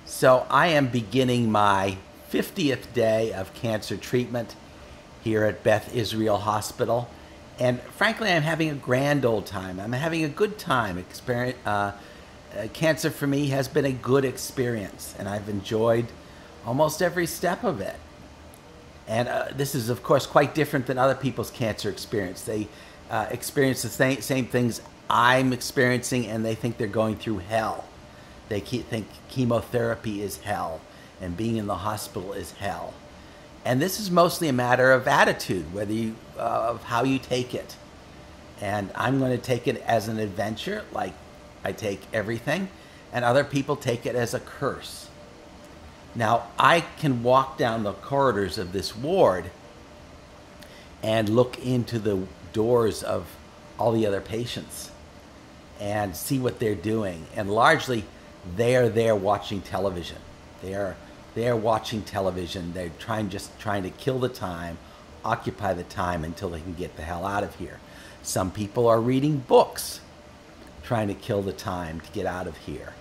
So I am beginning my 50th day of cancer treatment here at Beth Israel Hospital. And frankly, I'm having a grand old time. I'm having a good time. Cancer for me has been a good experience, and I've enjoyed almost every step of it. And this is, of course, quite different than other people's cancer experience. They experience the same things I'm experiencing, and they think they're going through hell. They think chemotherapy is hell, and being in the hospital is hell. And this is mostly a matter of attitude, whether you, of how you take it. And I'm going to take it as an adventure, like I take everything, and other people take it as a curse. Now, I can walk down the corridors of this ward and look into the doors of all the other patients and see what they're doing. And largely, they are there watching television. They are watching television. They're just trying to kill the time, occupy the time until they can get the hell out of here. Some people are reading books, trying to kill the time to get out of here.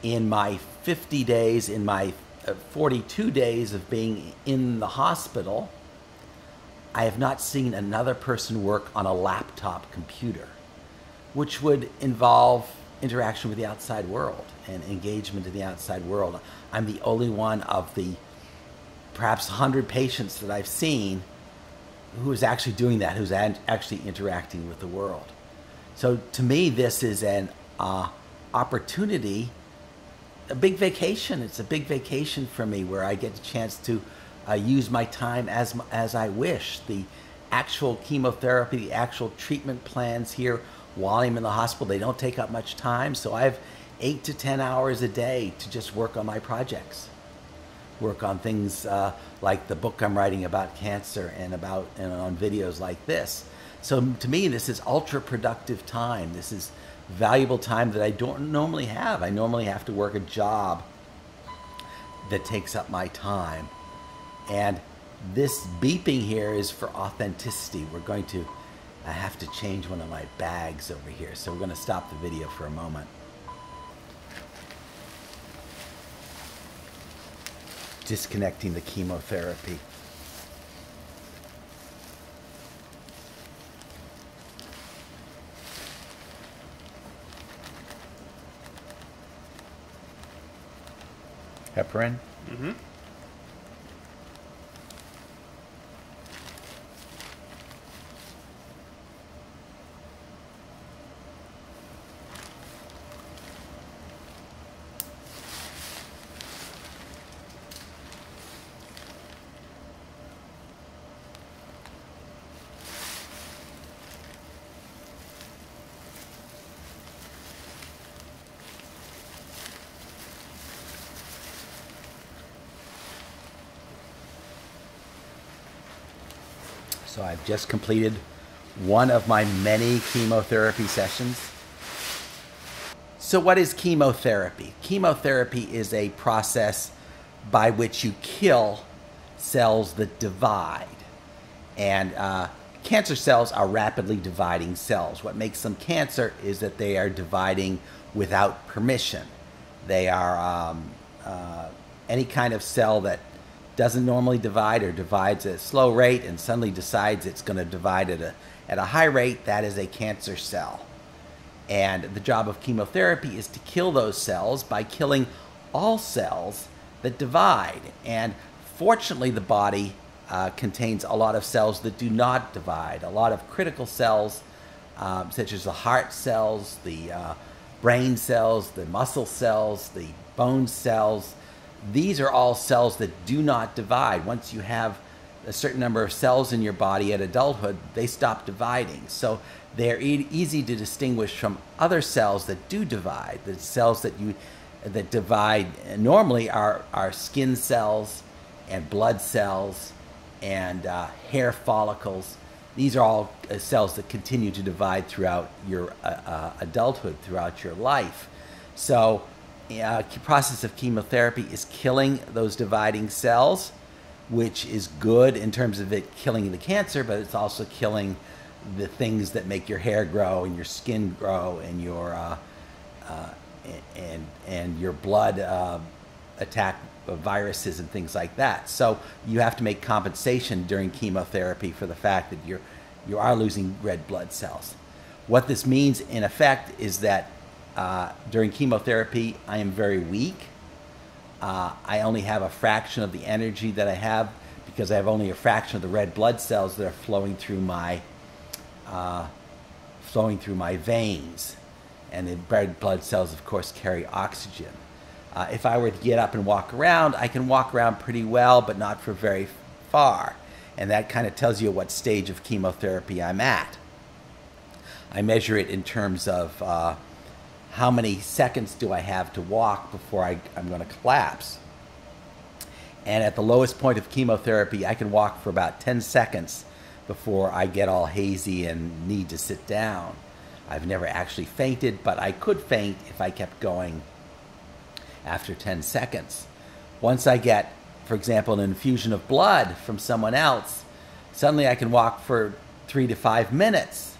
In my 50 days, in my 42 days of being in the hospital, I have not seen another person work on a laptop computer, which would involve interaction with the outside world and engagement in the outside world. I'm the only one of the perhaps 100 patients that I've seen who is actually doing that, who's actually interacting with the world. So to me, this is an opportunity, a big vacation. It's a big vacation for me where I get a chance to use my time as I wish. The actual chemotherapy, the actual treatment plans here while I'm in the hospital, they don't take up much time. So I have 8 to 10 hours a day to just work on my projects. Work on things like the book I'm writing about cancer and on videos like this. So to me, this is ultra productive time. This is valuable time that I don't normally have. I normally have to work a job that takes up my time. And this beeping here is for authenticity. I have to change one of my bags over here. So we're going to stop the video for a moment. Disconnecting the chemotherapy. Heparin? Mm-hmm. So I've just completed one of my many chemotherapy sessions. So what is chemotherapy? Chemotherapy is a process by which you kill cells that divide. And cancer cells are rapidly dividing cells. What makes them cancer is that they are dividing without permission. They are any kind of cell that doesn't normally divide or divides at a slow rate and suddenly decides it's going to divide at a high rate, that is a cancer cell. And the job of chemotherapy is to kill those cells by killing all cells that divide. And fortunately, the body contains a lot of cells that do not divide, a lot of critical cells, such as the heart cells, the brain cells, the muscle cells, the bone cells. These are all cells that do not divide. Once you have a certain number of cells in your body at adulthood, they stop dividing. So they're easy to distinguish from other cells that do divide. The cells that divide normally are skin cells and blood cells and hair follicles. These are all cells that continue to divide throughout your adulthood, throughout your life. So the process of chemotherapy is killing those dividing cells, which is good in terms of it killing the cancer, but it's also killing the things that make your hair grow and your skin grow and your blood attack viruses and things like that. So you have to make compensation during chemotherapy for the fact that you are losing red blood cells. What this means in effect is that during chemotherapy, I am very weak. I only have a fraction of the energy that I have because I have only a fraction of the red blood cells that are flowing through my veins. And the red blood cells, of course, carry oxygen. If I were to get up and walk around, I can walk around pretty well, but not for very far. And that kind of tells you what stage of chemotherapy I'm at. I measure it in terms of how many seconds do I have to walk before I'm going to collapse. And at the lowest point of chemotherapy, I can walk for about 10 seconds before I get all hazy and need to sit down. I've never actually fainted, but I could faint if I kept going after 10 seconds. Once I get, for example, an infusion of blood from someone else, suddenly I can walk for 3 to 5 minutes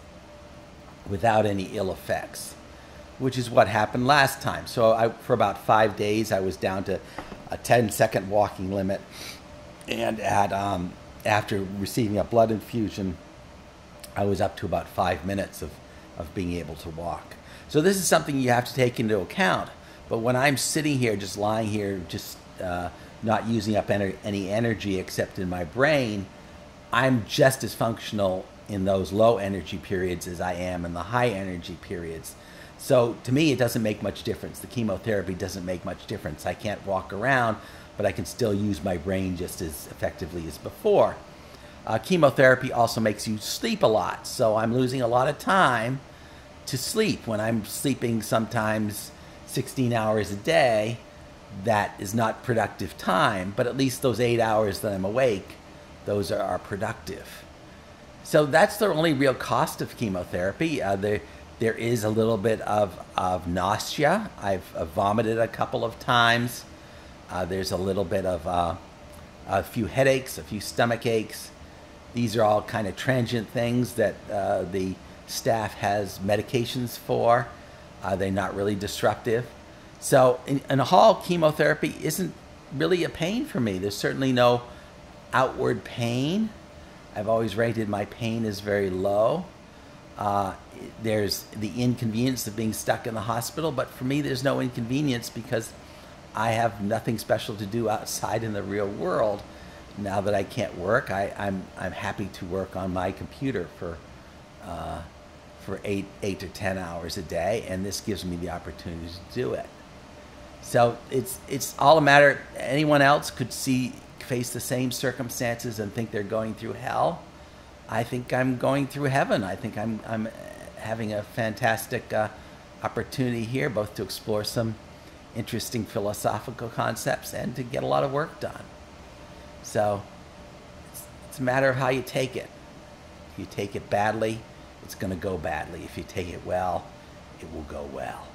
without any ill effects, which is what happened last time. So for about 5 days, I was down to a 10-second walking limit. And after receiving a blood infusion, I was up to about 5 minutes of being able to walk. So this is something you have to take into account. But when I'm sitting here, just lying here, just not using up any energy except in my brain, I'm just as functional in those low energy periods as I am in the high energy periods. So to me, it doesn't make much difference. The chemotherapy doesn't make much difference. I can't walk around, but I can still use my brain just as effectively as before. Chemotherapy also makes you sleep a lot. So I'm losing a lot of time to sleep. When I'm sleeping sometimes 16 hours a day, that is not productive time, but at least those 8 hours that I'm awake, those are productive. So that's the only real cost of chemotherapy. There is a little bit of nausea. I've vomited a couple of times. There's a little bit of a few headaches, a few stomach aches. These are all kind of transient things that the staff has medications for. They're not really disruptive. So in a whole, chemotherapy isn't really a pain for me. There's certainly no outward pain. I've always rated my pain as very low. There's the inconvenience of being stuck in the hospital, but for me there's no inconvenience because I have nothing special to do outside in the real world. Now that I can't work, I'm happy to work on my computer for 8 to 10 hours a day, and this gives me the opportunity to do it. So it's all a matter. Anyone else could face the same circumstances and think they're going through hell. I think I'm going through heaven. I think I'm having a fantastic opportunity here, both to explore some interesting philosophical concepts and to get a lot of work done. So it's a matter of how you take it. If you take it badly, it's going to go badly. If you take it well, it will go well.